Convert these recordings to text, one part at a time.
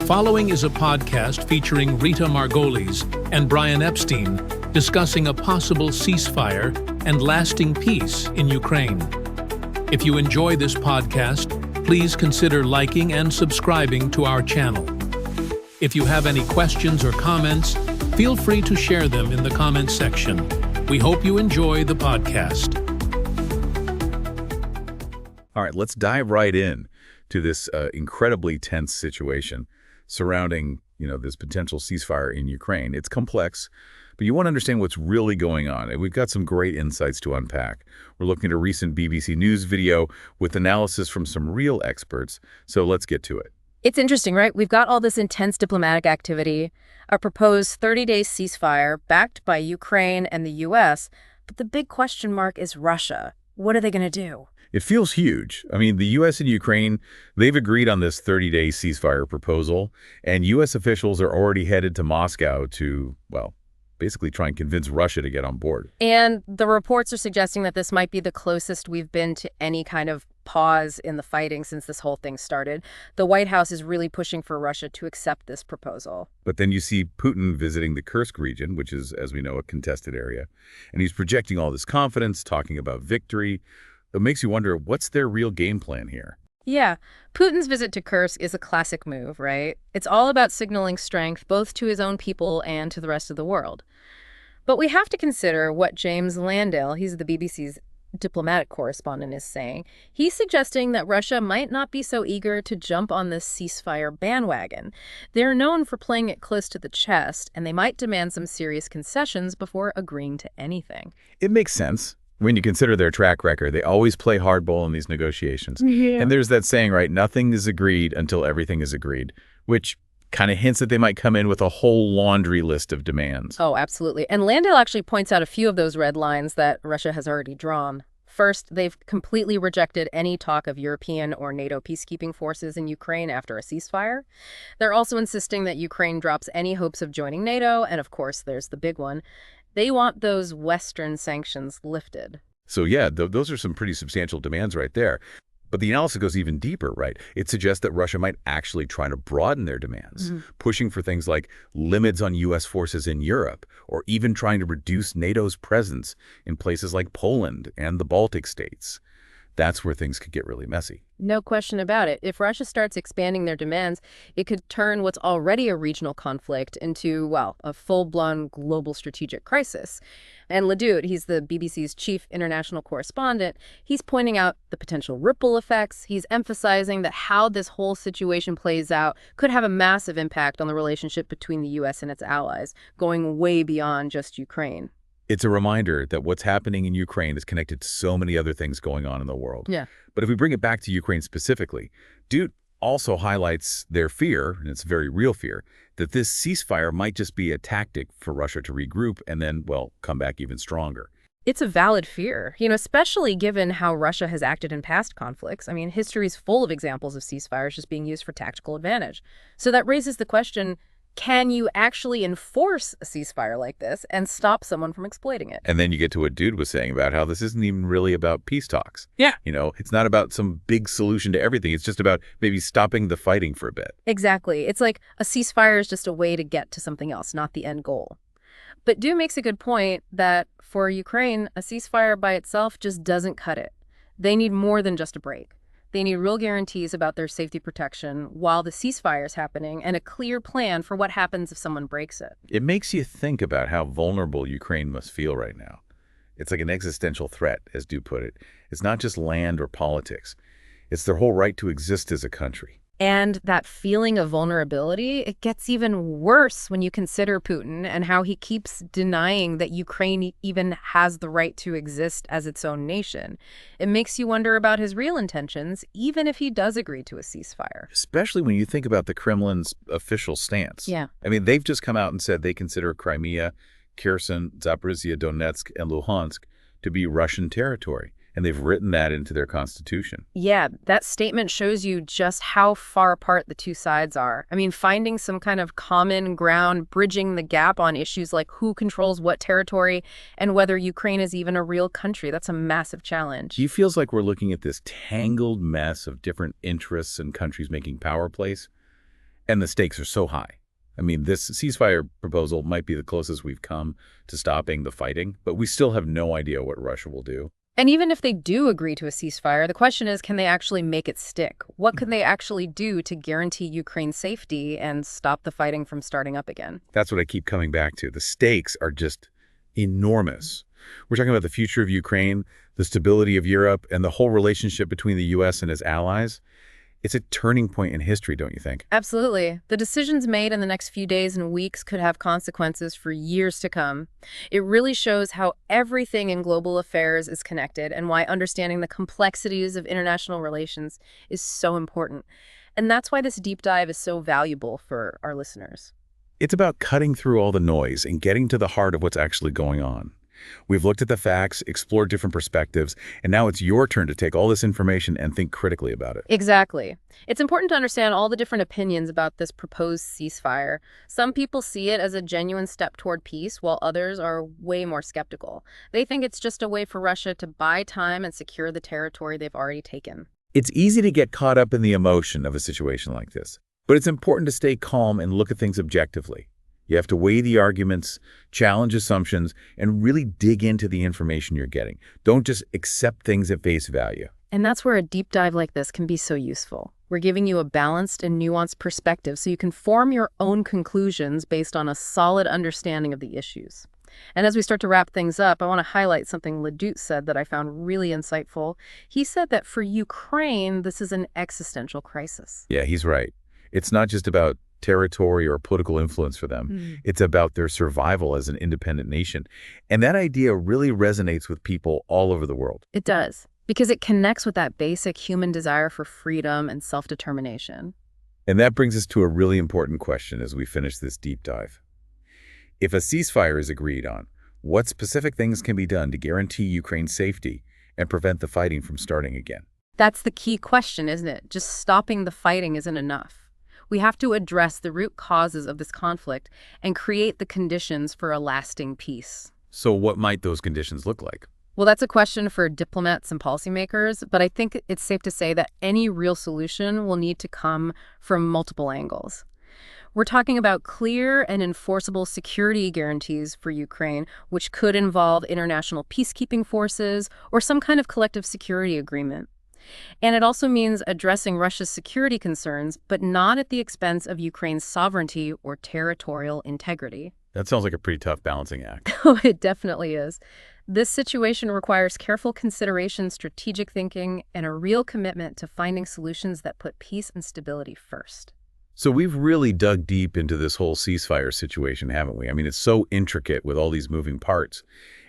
following is a podcast featuring Rita Margolies and Brian Epsteen discussing a possible ceasefire and lasting peace in Ukraine. If you enjoy this podcast, please consider liking and subscribing to our channel. If you have any questions or comments, feel free to share them in the comments section. We hope you enjoy the podcast. All right, let's dive right in to this incredibly tense situation surrounding, this potential ceasefire in Ukraine. It's complex, but you want to understand what's really going on. And we've got some great insights to unpack. We're looking at a recent BBC News video with analysis from some real experts. So let's get to it. It's interesting, right? We've got all this intense diplomatic activity, a proposed 30-day ceasefire backed by Ukraine and the U.S., but the big question mark is Russia. What are they going to do? It feels huge. I mean, the U.S. and Ukraine, they've agreed on this 30-day ceasefire proposal, and U.S. officials are already headed to Moscow to, basically try and convince Russia to get on board. And the reports are suggesting that this might be the closest we've been to any kind of pause in the fighting since this whole thing started. The White House is really pushing for Russia to accept this proposal. But then you see Putin visiting the Kursk region, which is, as we know, a contested area, and he's projecting all this confidence, talking about victory. It makes you wonder, what's their real game plan here? Yeah, Putin's visit to Kursk is a classic move, right? It's all about signaling strength both to his own people and to the rest of the world. But we have to consider what James Landale, he's the BBC's diplomatic correspondent, is saying. He's suggesting that Russia might not be so eager to jump on this ceasefire bandwagon. They're known for playing it close to the chest, and they might demand some serious concessions before agreeing to anything. It makes sense. When you consider their track record, they always play hardball in these negotiations. Yeah. And there's that saying, right, nothing is agreed until everything is agreed, which kind of hints that they might come in with a whole laundry list of demands. Oh, absolutely. And Landale actually points out a few of those red lines that Russia has already drawn. First, they've completely rejected any talk of European or NATO peacekeeping forces in Ukraine after a ceasefire. They're also insisting that Ukraine drops any hopes of joining NATO, and of course, there's the big one. They want those Western sanctions lifted. So yeah, those are some pretty substantial demands right there. But the analysis goes even deeper, right? It suggests that Russia might actually try to broaden their demands, pushing for things like limits on U.S. forces in Europe, or even trying to reduce NATO's presence in places like Poland and the Baltic states. That's where things could get really messy. No question about it. If Russia starts expanding their demands, it could turn what's already a regional conflict into, a full-blown global strategic crisis. And Ledoux, he's the BBC's chief international correspondent, he's pointing out the potential ripple effects. He's emphasizing that how this whole situation plays out could have a massive impact on the relationship between the U.S. and its allies, going way beyond just Ukraine. It's a reminder that what's happening in Ukraine is connected to so many other things going on in the world. Yeah. But if we bring it back to Ukraine specifically, Dude also highlights their fear, and it's a very real fear, that this ceasefire might just be a tactic for Russia to regroup and then, come back even stronger. It's a valid fear, especially given how Russia has acted in past conflicts. I mean, history's full of examples of ceasefires just being used for tactical advantage. So that raises the question, can you actually enforce a ceasefire like this and stop someone from exploiting it? And then you get to what Dude was saying about how this isn't even really about peace talks. Yeah. It's not about some big solution to everything. It's just about maybe stopping the fighting for a bit. Exactly. It's like a ceasefire is just a way to get to something else, not the end goal. But Dude makes a good point that for Ukraine, a ceasefire by itself just doesn't cut it. They need more than just a break. They need real guarantees about their safety protection while the ceasefire is happening and a clear plan for what happens if someone breaks it. It makes you think about how vulnerable Ukraine must feel right now. It's like an existential threat, as Dude put it. It's not just land or politics. It's their whole right to exist as a country. And that feeling of vulnerability, it gets even worse when you consider Putin and how he keeps denying that Ukraine even has the right to exist as its own nation. It makes you wonder about his real intentions, even if he does agree to a ceasefire. Especially when you think about the Kremlin's official stance. Yeah. I mean, they've just come out and said they consider Crimea, Kherson, Zaporizhia, Donetsk, and Luhansk to be Russian territory. And they've written that into their constitution. Yeah, that statement shows you just how far apart the two sides are. I mean, finding some kind of common ground, bridging the gap on issues like who controls what territory and whether Ukraine is even a real country, that's a massive challenge. He feels like we're looking at this tangled mess of different interests and countries making power plays. And the stakes are so high. I mean, this ceasefire proposal might be the closest we've come to stopping the fighting, but we still have no idea what Russia will do. And even if they do agree to a ceasefire, the question is, can they actually make it stick? What can they actually do to guarantee Ukraine's safety and stop the fighting from starting up again? That's what I keep coming back to. The stakes are just enormous. We're talking about the future of Ukraine, the stability of Europe, and the whole relationship between the U.S. and its allies. It's a turning point in history, don't you think? Absolutely. The decisions made in the next few days and weeks could have consequences for years to come. It really shows how everything in global affairs is connected and why understanding the complexities of international relations is so important. And that's why this deep dive is so valuable for our listeners. It's about cutting through all the noise and getting to the heart of what's actually going on. We've looked at the facts, explored different perspectives, and now it's your turn to take all this information and think critically about it. Exactly. It's important to understand all the different opinions about this proposed ceasefire. Some people see it as a genuine step toward peace, while others are way more skeptical. They think it's just a way for Russia to buy time and secure the territory they've already taken. It's easy to get caught up in the emotion of a situation like this, but it's important to stay calm and look at things objectively. You have to weigh the arguments, challenge assumptions, and really dig into the information you're getting. Don't just accept things at face value. And that's where a deep dive like this can be so useful. We're giving you a balanced and nuanced perspective so you can form your own conclusions based on a solid understanding of the issues. And as we start to wrap things up, I want to highlight something Ledoux said that I found really insightful. He said that for Ukraine, this is an existential crisis. Yeah, he's right. It's not just about territory or political influence for them. It's about their survival as an independent nation. And that idea really resonates with people all over the world. It does, because it connects with that basic human desire for freedom and self-determination. And that brings us to a really important question as we finish this deep dive. If a ceasefire is agreed on, what specific things can be done to guarantee Ukraine's safety and prevent the fighting from starting again? That's the key question, isn't it? Just stopping the fighting isn't enough. We have to address the root causes of this conflict and create the conditions for a lasting peace. So what might those conditions look like? Well, that's a question for diplomats and policymakers, but I think it's safe to say that any real solution will need to come from multiple angles. We're talking about clear and enforceable security guarantees for Ukraine, which could involve international peacekeeping forces or some kind of collective security agreement. And it also means addressing Russia's security concerns, but not at the expense of Ukraine's sovereignty or territorial integrity. That sounds like a pretty tough balancing act. Oh, it definitely is. This situation requires careful consideration, strategic thinking, and a real commitment to finding solutions that put peace and stability first. So we've really dug deep into this whole ceasefire situation, haven't we? I mean, it's so intricate with all these moving parts.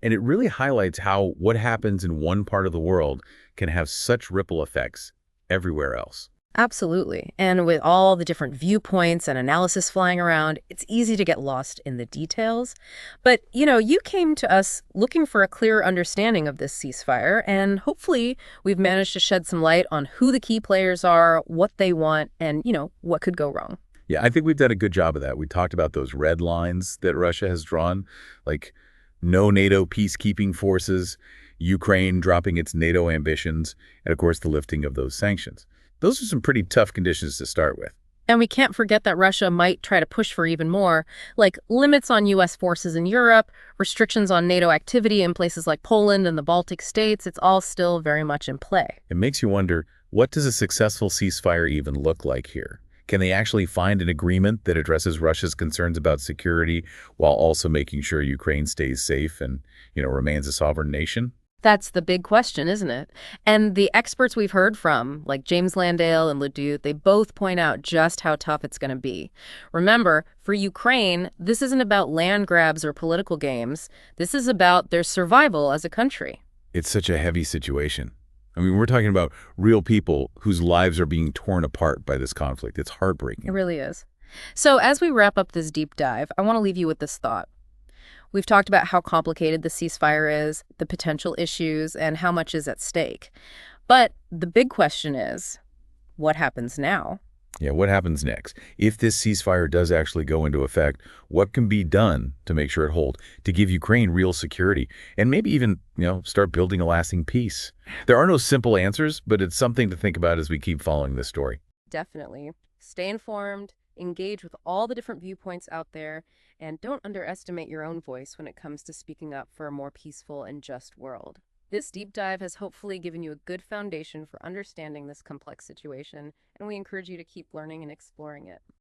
And it really highlights how what happens in one part of the world can have such ripple effects everywhere else. Absolutely. And with all the different viewpoints and analysis flying around, it's easy to get lost in the details. But, you came to us looking for a clearer understanding of this ceasefire, and hopefully we've managed to shed some light on who the key players are, what they want, and, what could go wrong. Yeah, I think we've done a good job of that. We talked about those red lines that Russia has drawn, like no NATO peacekeeping forces, Ukraine dropping its NATO ambitions, and of course the lifting of those sanctions. Those are some pretty tough conditions to start with. And we can't forget that Russia might try to push for even more, like limits on U.S. forces in Europe, restrictions on NATO activity in places like Poland and the Baltic states. It's all still very much in play. It makes you wonder, what does a successful ceasefire even look like here? Can they actually find an agreement that addresses Russia's concerns about security while also making sure Ukraine stays safe and, remains a sovereign nation? That's the big question, isn't it? And the experts we've heard from, like James Landale and Ledoux, they both point out just how tough it's going to be. Remember, for Ukraine, this isn't about land grabs or political games. This is about their survival as a country. It's such a heavy situation. I mean, we're talking about real people whose lives are being torn apart by this conflict. It's heartbreaking. It really is. So as we wrap up this deep dive, I want to leave you with this thought. We've talked about how complicated the ceasefire is, the potential issues, and how much is at stake. But the big question is, what happens now? Yeah, what happens next? If this ceasefire does actually go into effect, what can be done to make sure it holds, to give Ukraine real security, and maybe even, start building a lasting peace? There are no simple answers, but it's something to think about as we keep following this story. Definitely. Stay informed, engage with all the different viewpoints out there, and don't underestimate your own voice when it comes to speaking up for a more peaceful and just world. This deep dive has hopefully given you a good foundation for understanding this complex situation, and we encourage you to keep learning and exploring it.